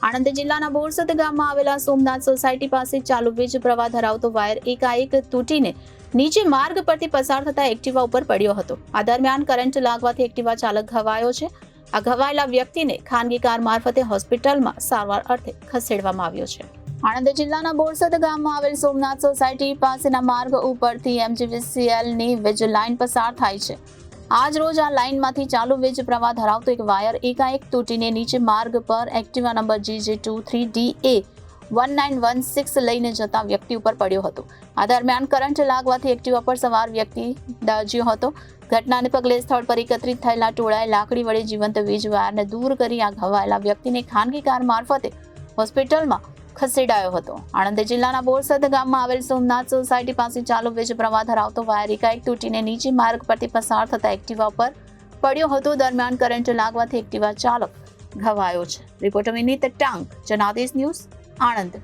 આણંદ જિલ્લાના બોરસદ ગામમાં આવેલા સોમનાથ સોસાયટી પાસે ચાલુ વીજ પ્રવાહ ધરાવતો વાયર એકાએક તૂટીને નીચે માર્ગ પરથી પસાર થતા એક્ટિવા ઉપર પડ્યો હતો. આ દરમિયાન કરંટ લાગવાથી એક્ટિવા ચાલક ઘવાયો છે. આ ઘવાયેલા વ્યક્તિને ખાનગી કાર મારફતે હોસ્પિટલમાં સારવાર અર્થે ખસેડવામાં આવ્યો છે. આણંદ જિલ્લાના બોરસદ ગામમાં આવેલ સોમનાથ સોસાયટી પાસેના માર્ગ ઉપરથી MGVCLની વીજ લાઇન પસાર થાય છે. આજ રોજ આ લાઇનમાંથી ચાલુ વીજ પ્રવાહ ધરાવતો એક વાયર એકાએક તૂટીને નીચે માર્ગ પર એક્ટિવા નંબર GJ23DA 1916 લઈને જતા વ્યક્તિ ઉપર પડ્યો હતો. આ દરમિયાન કરંટ લાગવાથી એક્ટિવા પર સવાર વ્યક્તિ દાઝ્યો હતો. ઘટનાને પગલે સ્થળ પર એકત્રિત થયેલા ટોળાએ લાકડી વડે જીવંત વીજ વાયરને દૂર કરી આ ઘવાયેલા વ્યક્તિને ખાનગી કાર મારફતે હોસ્પિટલમાં ખસેડાયો હતો. આણંદ જિલ્લાના બોરસદ ગામમાં આવેલ સોમનાથ સોસાયટી પાસે ચાલુ વીજ પ્રવાહ ધરાવતો વાયર એકાએક તૂટીને નીચે માર્ગ પરથી પસાર થતા એક્ટિવા પર પડ્યો હતો. દરમિયાન કરંટ લાગવાથી એક્ટિવા ચાલક ઘવાયો છે. રિપોર્ટર વિનીત ટાંક, જનાદેશ ન્યૂઝ, આણંદ.